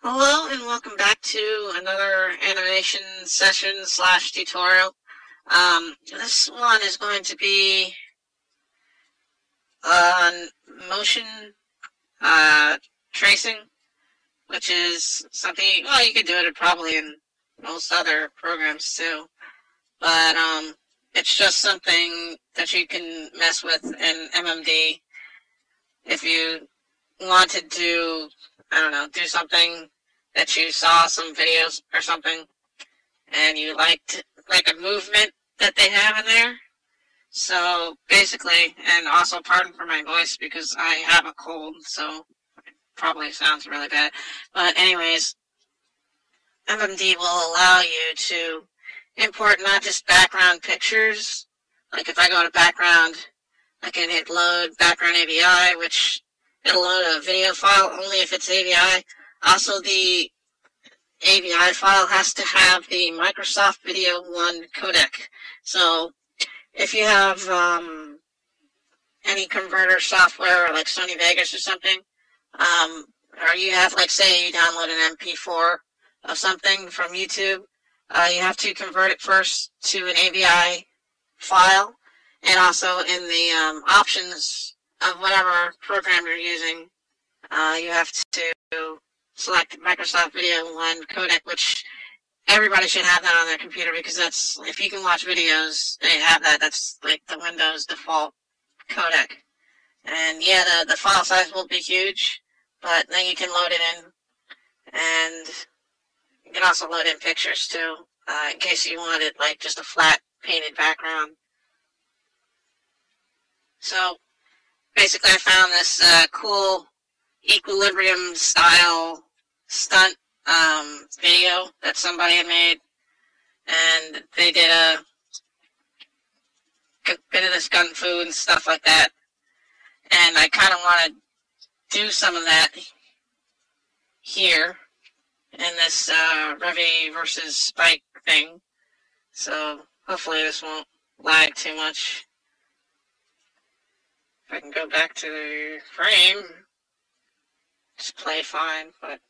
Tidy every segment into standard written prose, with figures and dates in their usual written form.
Hello and welcome back to another animation session slash tutorial. This one is going to be on motion tracing, which is something, well, you could do it probably in most other programs too, but it's just something that you can mess with in MMD if you wanted to, I don't know, do something that you saw some videos or something and you liked like a movement that they have in there. So basically, and also pardon for my voice because I have a cold, so it probably sounds really bad. But anyways, MMD will allow you to import not just background pictures. Like if I go to background, I can hit load background AVI, which it'll load a video file only if it's AVI. Also, the AVI file has to have the Microsoft Video 1 codec. So if you have any converter software like Sony Vegas or something, or you have, like, say you download an MP4 of something from YouTube, you have to convert it first to an AVI file, and also in the options of whatever program you're using, you have to select Microsoft Video 1 codec, which everybody should have that on their computer because that's, if you can watch videos, they have that. That's like the Windows default codec. And yeah, the file size will be huge, but then you can load it in, and you can also load in pictures too, in case you wanted like just a flat painted background. So basically I found this cool Equilibrium style stunt video that somebody had made, and they did a bit of this gun fu and stuff like that, and I kind of want to do some of that here in this Revy versus Spike thing, so hopefully this won't lag too much. If I can go back to the frame, just play fine, but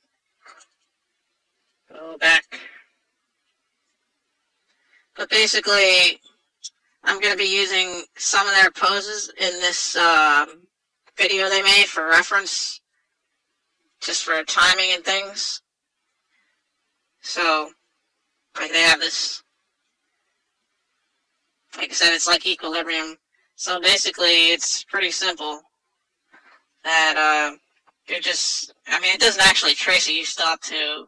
go back. But basically, I'm going to be using some of their poses in this video they made for reference, just for timing and things. So, like they have this, like I said, it's like Equilibrium. So basically, it's pretty simple. That you're just, I mean, it doesn't actually trace it. You still have to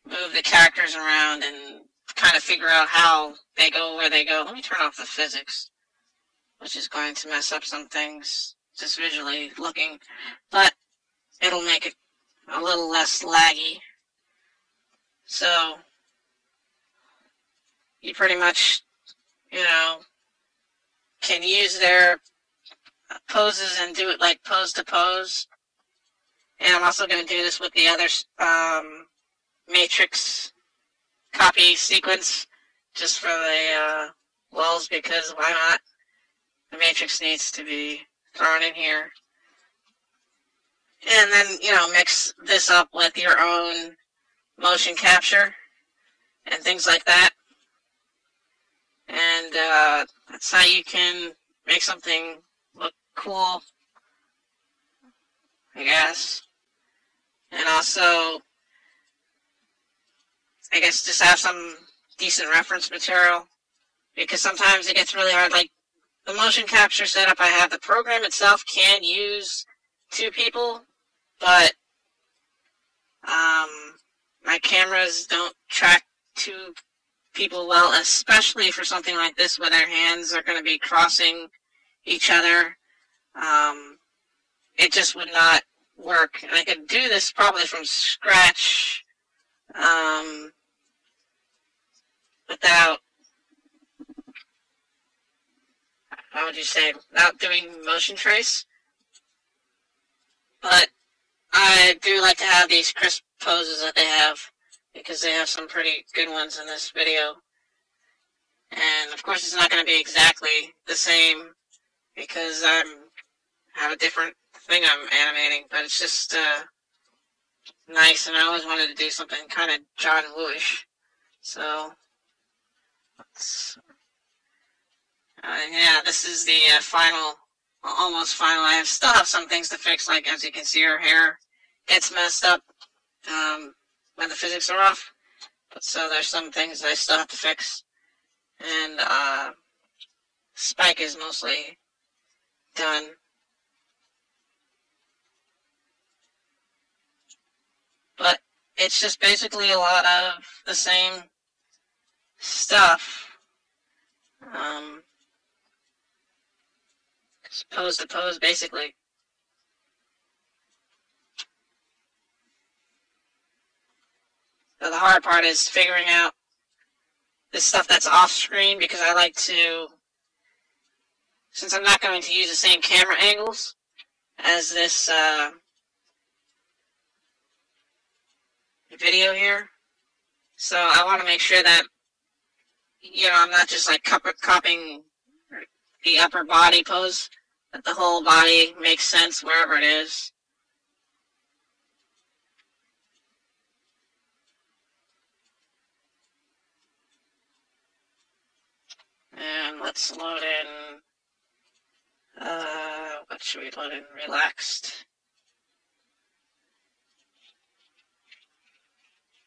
move the characters around and kind of figure out how they go, where they go. Let me turn off the physics, which is going to mess up some things, just visually looking, but it'll make it a little less laggy. So, you pretty much, you know, can use their poses and do it like pose to pose. And I'm also going to do this with the other Matrix copy sequence, just for the lulz, because why not? The Matrix needs to be thrown in here. And then, you know, mix this up with your own motion capture and things like that. And that's how you can make something look cool, I guess. And also, I guess just have some decent reference material, because sometimes it gets really hard. Like the motion capture setup I have, the program itself can use 2 people, but my cameras don't track 2 people well, especially for something like this where their hands are going to be crossing each other. It just would not work. And I could do this probably from scratch without, how would you say, without doing motion trace. But I do like to have these crisp poses that they have, because they have some pretty good ones in this video. And of course it's not going to be exactly the same, because I have a different thing I'm animating, but it's just nice, and I always wanted to do something kind of John Woo-ish. So, yeah, this is the final, almost final. I still have some things to fix, like as you can see, her hair gets messed up when the physics are off. But so there's some things I still have to fix, and Spike is mostly done. But it's just basically a lot of the same stuff. Pose to pose, basically. So the hard part is figuring out this stuff that's off screen, because I like to, since I'm not going to use the same camera angles as this video here, so I want to make sure that, you know, I'm not just like copying the upper body pose, that the whole body makes sense wherever it is. And let's load in, what should we load in? Relaxed.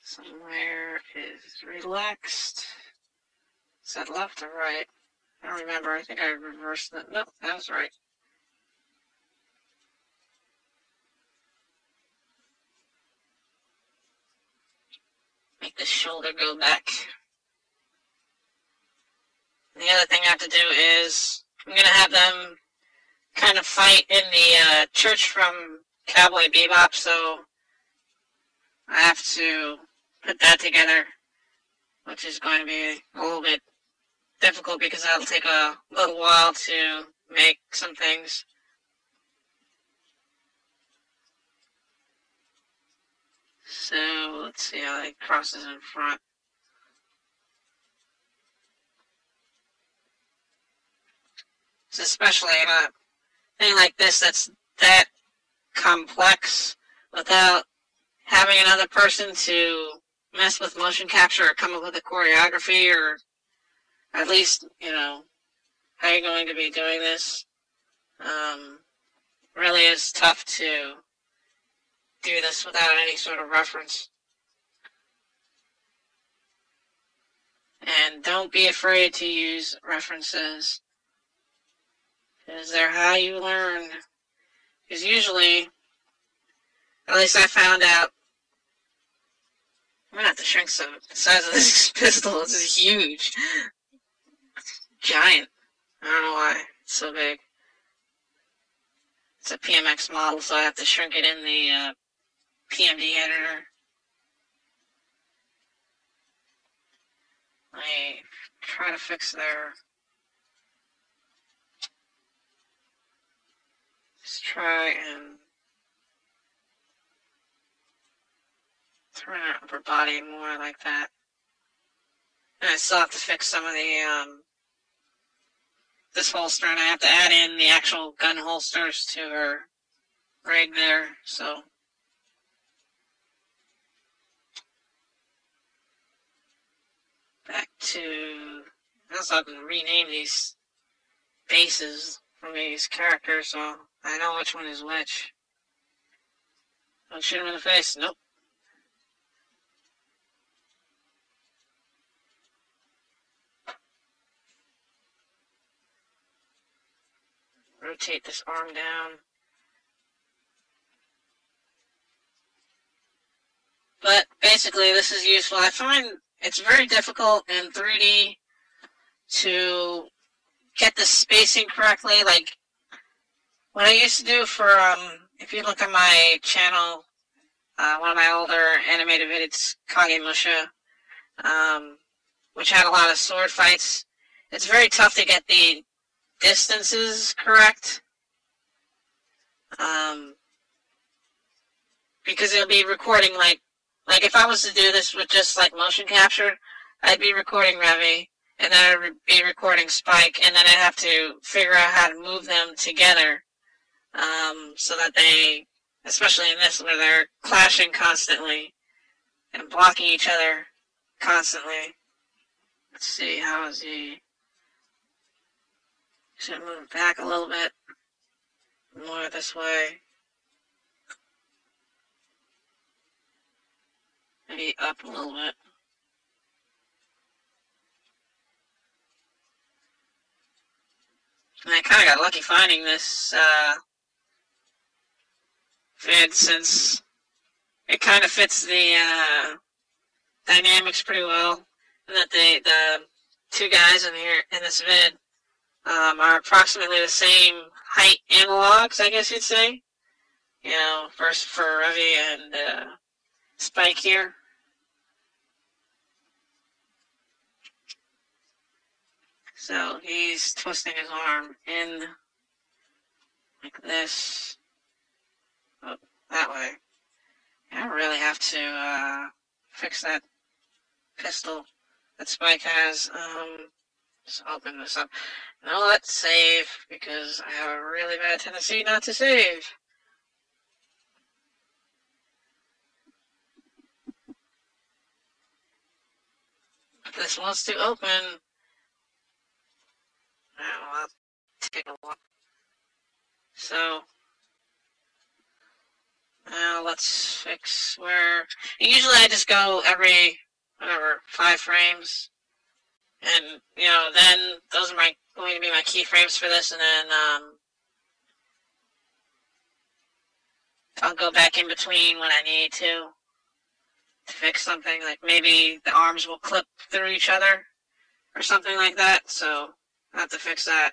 Somewhere is relaxed. Is that left or right? I don't remember. I think I reversed that. Nope, that was right. Make the shoulder go back. And the other thing I have to do is, I'm going to have them kind of fight in the church from Cowboy Bebop, so I have to put that together, which is going to be a little bit difficult because that'll take a little while to make some things. So let's see how it crosses in front. So especially in a thing like this that's that complex, without having another person to mess with motion capture or come up with a choreography, or at least, you know, how you're going to be doing this, really is tough to do this without any sort of reference. And don't be afraid to use references, because they're how you learn. Because usually, at least I found out, I'm going to have to shrink the size of this pistol. This is huge. It's giant. I don't know why it's so big. It's a PMX model, so I have to shrink it in the PMD editor. I try to fix their... Let's try and turn our upper body more like that. And I still have to fix some of the, this holster, and I have to add in the actual gun holsters to her rig there, so. Back to, I also have to rename these bases from these characters, so I know which one is which. Don't shoot him in the face. Nope. Rotate this arm down. But basically, this is useful. I find it's very difficult in 3D to get the spacing correctly. Like, what I used to do for, if you look at my channel, one of my older animated videos, Kagemusha, which had a lot of sword fights, it's very tough to get the distances correct, because it'll be recording like if I was to do this with just like motion capture, I'd be recording Revy, and then I'd be recording Spike, and then I'd have to figure out how to move them together, so that they especially in this where they're clashing constantly and blocking each other constantly. Let's see, how is he? Should move back a little bit more this way. Maybe up a little bit. And I kind of got lucky finding this vid, since it kind of fits the dynamics pretty well, and that the two guys in here in this vid are approximately the same height analogs, I guess you'd say. You know, first for Revy and Spike here. So he's twisting his arm in like this. Oh, that way. I really have to fix that pistol that Spike has. Just open this up. Now let's save, because I have a really bad tendency not to save. If this wants to open, I'll take a look. So now let's fix where. Usually I just go every, whatever, 5 frames. And, you know, then those are going to be my keyframes for this, and then I'll go back in between when I need to fix something. Like maybe the arms will clip through each other or something like that, so I have to fix that.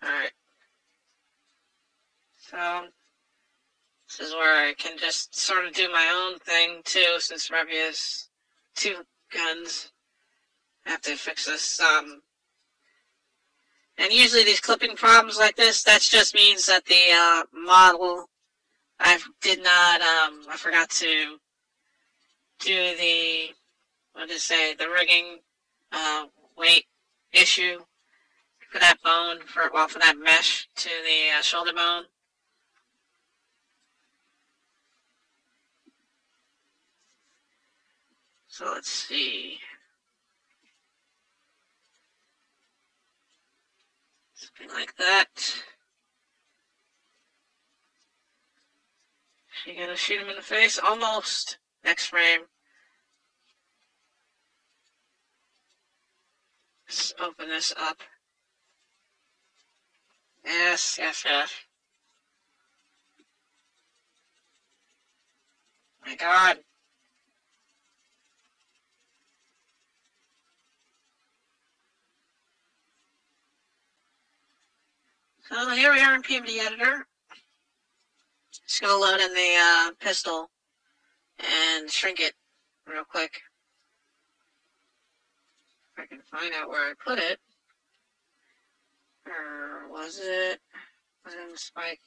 Alright. So this is where I can just sort of do my own thing too, since Revy has 2 guns. I have to fix this. And usually these clipping problems like this, that just means that the model, I forgot to do the, the rigging weight issue for that bone, for that mesh to the shoulder bone. So let's see. Something like that. You're gonna shoot him in the face? Almost. Next frame. Let's open this up. Yes, yes, yes. My God. So here we are in PMD Editor. Just going to load in the pistol and shrink it real quick. If I can find out where I put it. Or was it in the Spike?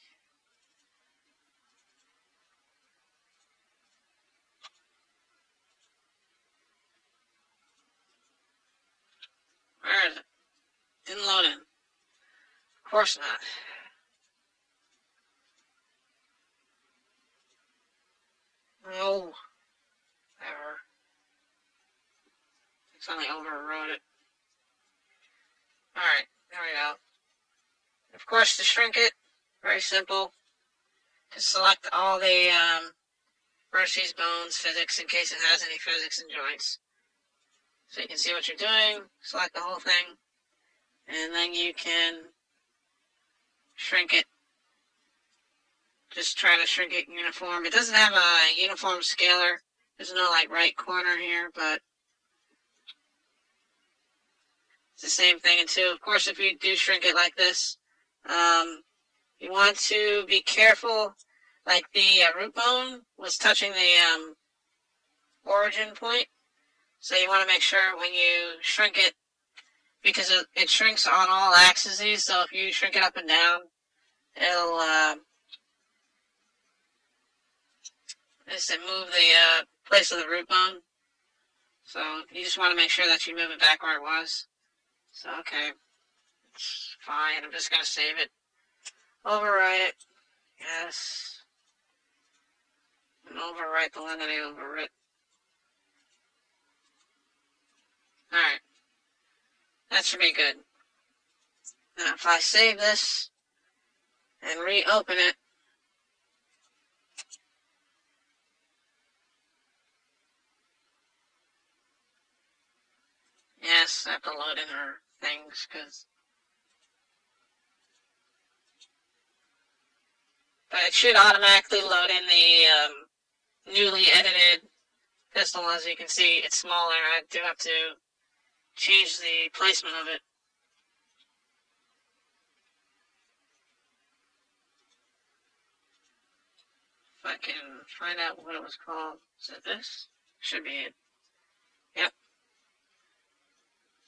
Where is it? Didn't load in. Of course not. No. Ever. It's only overrode it. Alright, there we go. Of course, to shrink it, very simple. Just select all the vertices, bones, physics, in case it has any physics and joints. So you can see what you're doing, select the whole thing, and then you can shrink it. Just try to shrink it uniform. It doesn't have a uniform scaler. There's no like right corner here, but it's the same thing in 2. Of course, if you do shrink it like this, you want to be careful. Like the root bone was touching the origin point, so you want to make sure when you shrink it, because it shrinks on all axes. So if you shrink it up and down, it'll move the place of the root bone. So you just want to make sure that you move it back where it was. So, okay. It's fine. I'm just going to save it. Overwrite it. Yes. And overwrite the line that I overwrit. Alright. That should be good. Now, if I save this and reopen it, yes, I have to load in our things, but it should automatically load in the newly edited pistol. As you can see, it's smaller. I do have to change the placement of it. If I can find out what it was called. Is it this? Should be it. Yep.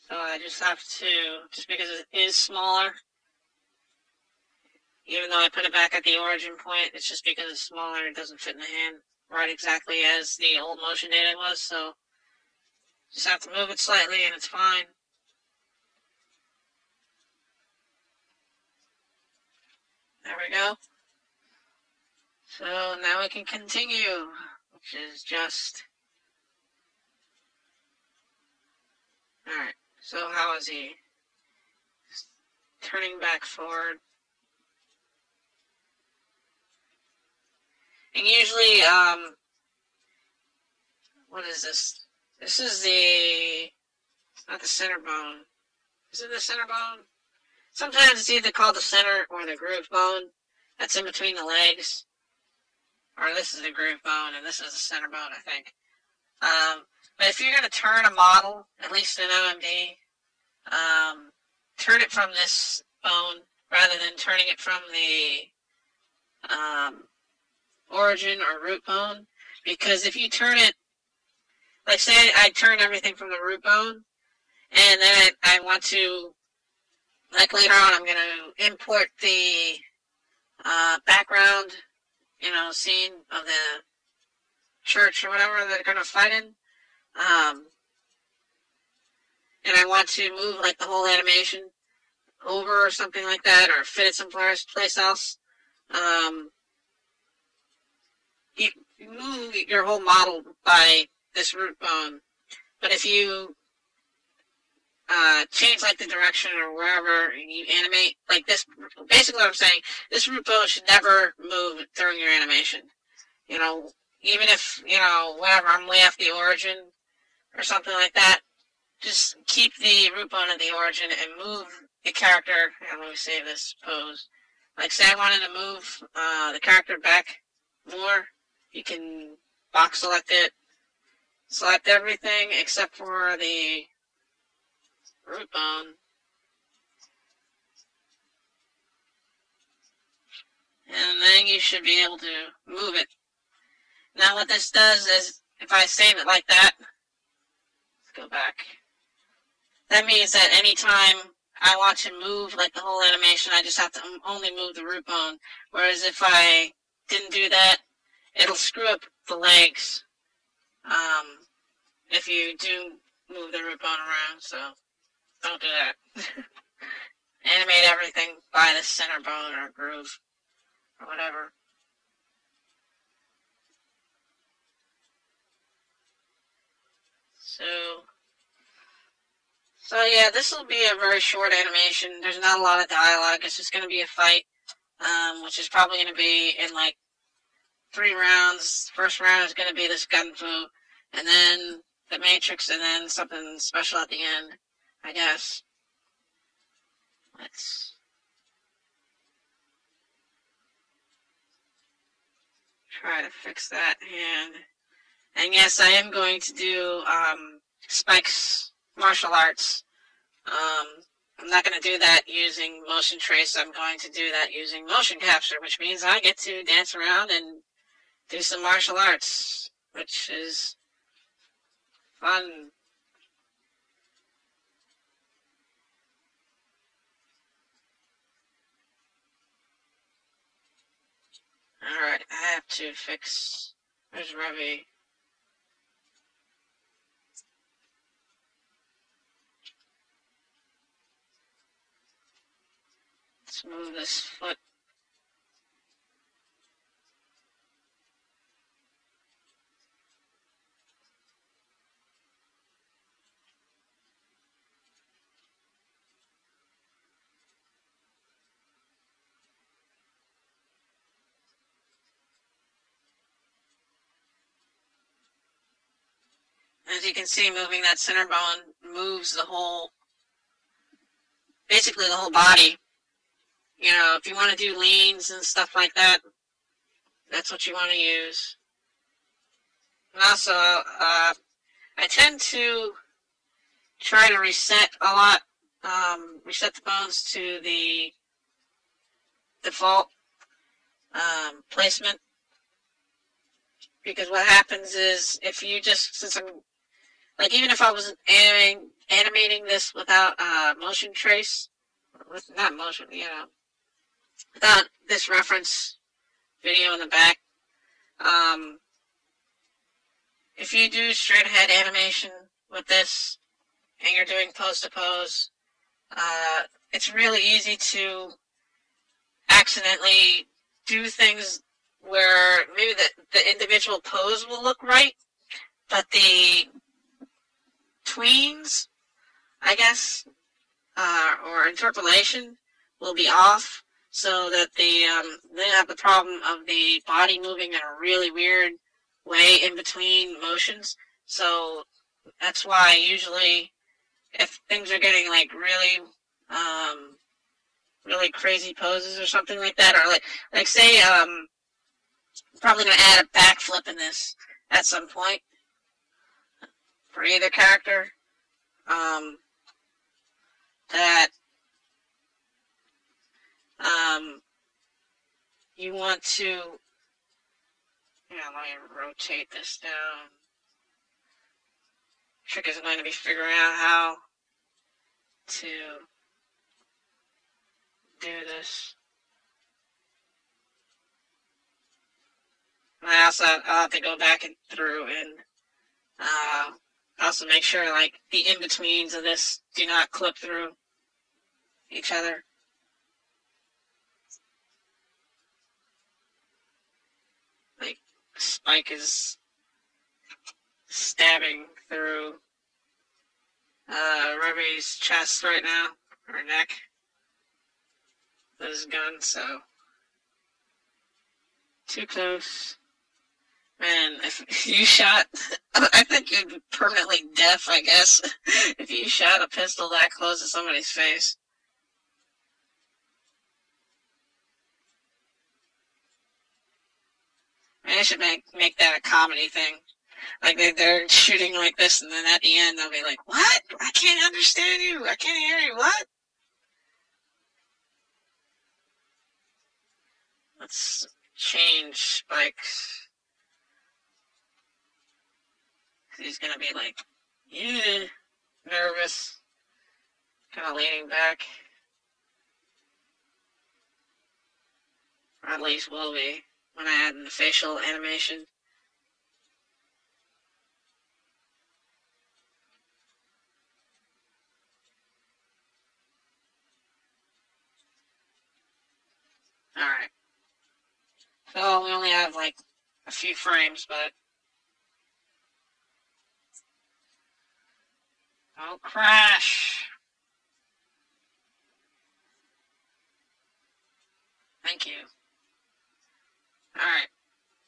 So I just have to, just because it is smaller, even though I put it back at the origin point, it's just because it's smaller, it doesn't fit in the hand right exactly as the old motion data was, so just have to move it slightly and it's fine. There we go. So now we can continue, which is just... Alright, so how is he? Turning back forward. And usually, what is this? This is the, not the center bone. Is it the center bone? Sometimes it's either called the center or the groove bone. That's in between the legs. Or this is the groove bone, and this is the center bone, I think. But if you're going to turn a model, at least in OMD, turn it from this bone rather than turning it from the origin or root bone. Because if you turn it, like say I turn everything from the root bone, and then I want to, like later on I'm going to import the background, you know, scene of the church or whatever they're going to fight in. And I want to move like the whole animation over or something like that, or fit it someplace else. You move your whole model by this root bone, but if you change like the direction or wherever you animate, like this, basically what I'm saying, this root bone should never move during your animation. You know, even if, you know, whatever, I'm way off the origin or something like that, just keep the root bone at the origin and move the character. Here, let me save this pose. Like, say I wanted to move the character back more, you can box select it, select everything except for the root bone. And then you should be able to move it. Now what this does is, if I save it like that, let's go back. That means that anytime I want to move like the whole animation, I just have to only move the root bone. Whereas if I didn't do that, it'll screw up the legs if you do move the root bone around, so don't do that. Animate everything by the center bone or groove or whatever. So yeah, this will be a very short animation. There's not a lot of dialogue. It's just going to be a fight, which is probably going to be in like 3 rounds. First round is going to be this gun fu, and then the Matrix, and then something special at the end, I guess. Let's try to fix that hand. And yes, I am going to do Spike's martial arts. I'm not going to do that using motion trace. I'm going to do that using motion capture, which means I get to dance around and do some martial arts, which is fun. Alright, I have to fix... Where's Revy? Let's move this foot. As you can see, moving that center bone moves the whole, basically the whole body. You know, if you want to do leans and stuff like that, that's what you want to use. And also, I tend to try to reset a lot, reset the bones to the default placement. Because what happens is, if you just, since I'm, like, even if I wasn't animating this without motion trace, not motion, you know, without this reference video in the back, if you do straight ahead animation with this, and you're doing pose to pose, it's really easy to accidentally do things where maybe the individual pose will look right, but the tweens, I guess, or interpolation will be off, so that they have the problem of the body moving in a really weird way in between motions. So that's why usually, if things are getting like really really crazy poses or something like that, or like say I'm probably gonna add a backflip in this at some point for either character, that you want to, let me rotate this down. Trick is going to be figuring out how to do this. And I'll have to go back and through and also make sure like the in-betweens of this do not clip through each other. Like Spike is stabbing through Ruby's chest right now, or neck, with his gun, so too close. Man, if you shot, I think you'd be permanently deaf, I guess, if you shot a pistol that close to somebody's face. I should make that a comedy thing. Like, they're shooting like this, and then at the end, they'll be like, what? I can't understand you. I can't hear you. What? Let's change Spike's. He's gonna be like, yeah, nervous, kind of leaning back. Or at least will be when I add in the facial animation. Alright. So we only have like a few frames, but don't crash. Thank you. Alright.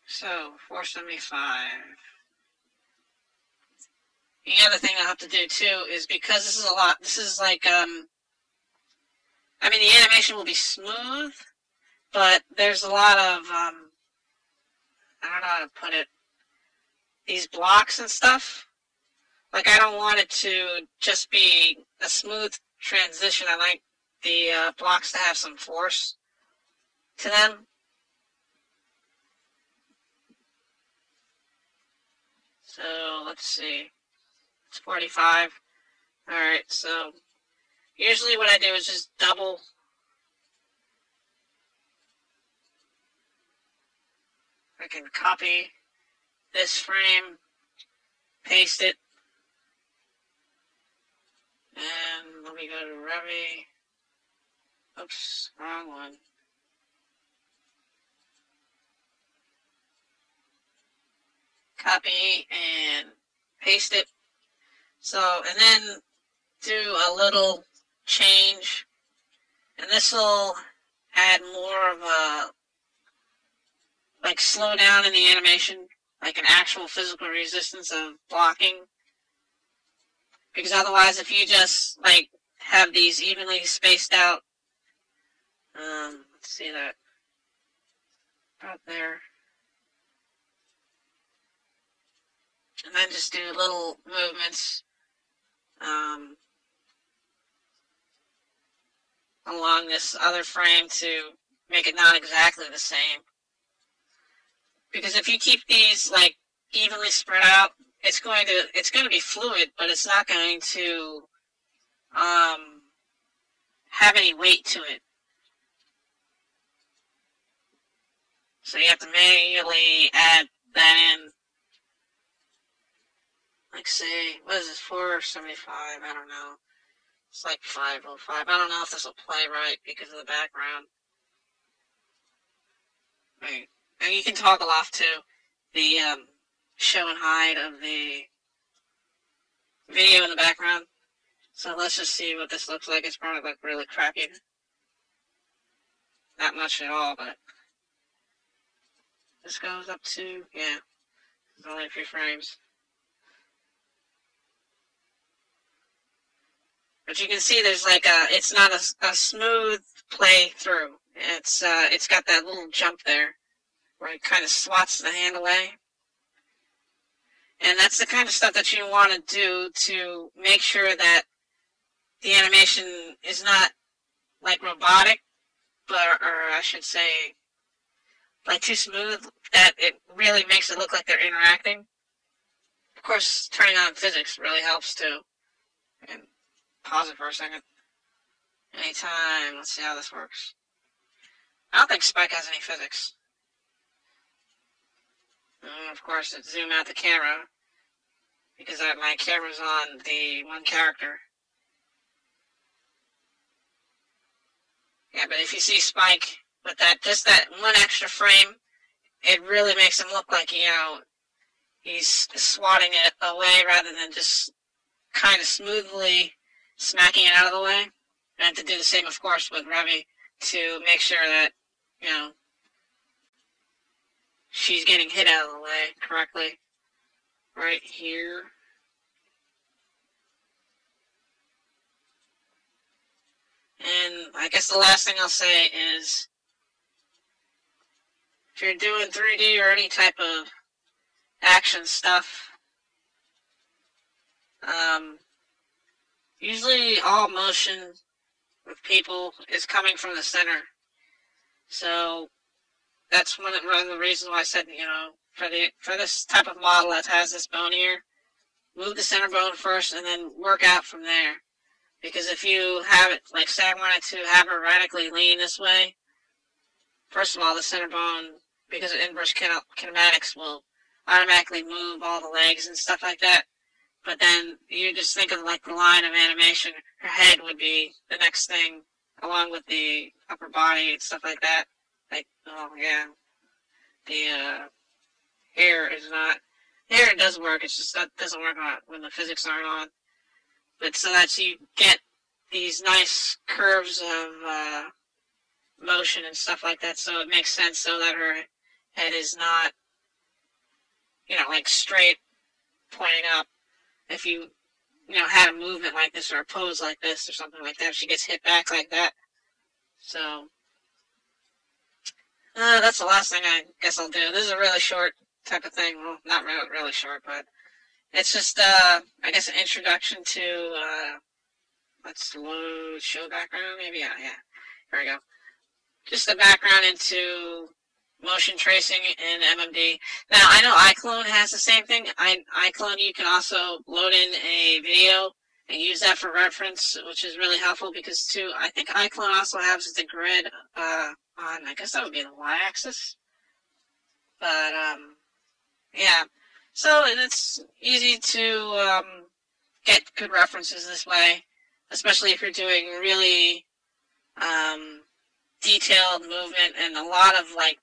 So 475. The other thing I'll have to do too is, because this is a lot, this is like I mean, the animation will be smooth, but there's a lot of I don't know how to put it, these blocks and stuff. Like, I don't want it to just be a smooth transition. I like the blocks to have some force to them. So, let's see. It's 45. Alright, so usually what I do is just double. I can copy this frame, paste it, and let me go to Revy, Oops, wrong one. Copy and paste it. So, and then do a little change, and this will add more of a, like, slow down in the animation, like an actual physical resistance of blocking. Because otherwise, if you just, like, have these evenly spaced out, let's see that, about there, and then just do little movements, along this other frame to make it not exactly the same. Because if you keep these, like, evenly spread out, it's going to be fluid, but it's not going to have any weight to it. So you have to manually add that in. Like, say, what is this, 475? I don't know. It's like 505. I don't know if this will play right because of the background. Right. And you can toggle off to the show and hide of the video in the background. So let's just see what this looks like. It's probably like really crappy. Not much at all, but this goes up to, yeah, it's only a few frames. But you can see there's like it's not a smooth play through. It's got that little jump there where it kind of swats the hand away. And that's the kind of stuff that you want to do to make sure that the animation is not like robotic, but, or I should say, like too smooth, that it really makes it look like they're interacting. Of course, turning on physics really helps too. And pause it for a second. Anytime. Let's see how this works. I don't think Spike has any physics. And of course, it zoom out the camera because my camera's on the one character. Yeah, but if you see Spike with that, just that one extra frame, it really makes him look like, you know, he's swatting it away rather than just kind of smoothly smacking it out of the way. And to do the same, of course, with Remy to make sure that, you know, she's getting hit out of the way correctly. Right here. And I guess the last thing I'll say is, if you're doing 3D or any type of action stuff, usually all motion with people is coming from the center. So that's one of the reasons why I said, you know, for this type of model that has this bone here, move the center bone first and then work out from there. Because if you have it, like say I wanted to have her radically lean this way, first of all, the center bone, because of inverse kinematics, will automatically move all the legs and stuff like that. But then you just think of like the line of animation, her head would be the next thing, along with the upper body and stuff like that. Like, oh yeah, the hair is not, hair does work, it's just that doesn't work on when the physics aren't on. But so that you get these nice curves of motion and stuff like that, so it makes sense so that her head is not, you know, like straight pointing up. If you know, had a movement like this or a pose like this or something like that, if she gets hit back like that. So, that's the last thing I guess I'll do. This is a really short type of thing. Well, not really short, but it's just, I guess, an introduction to, let's load show background, maybe, yeah, there we go. Just a background into motion tracing in MMD. Now, I know iClone has the same thing. iClone, you can also load in a video and use that for reference, which is really helpful because, too, I think iClone also has the grid on, I guess that would be the y-axis. But, yeah. So it's easy to get good references this way, especially if you're doing really detailed movement and a lot of like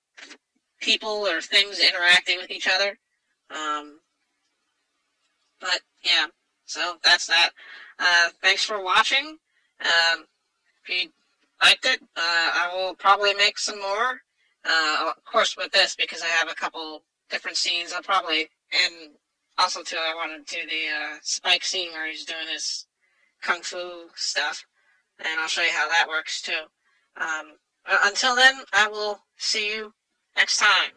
people or things interacting with each other. But yeah, so that's that. Thanks for watching. If you liked it, I will probably make some more. Of course, with this, because I have a couple different scenes, I'll probably, and also too, I want to do the Spike scene where he's doing his kung fu stuff, and I'll show you how that works too. Until then, I will see you next time.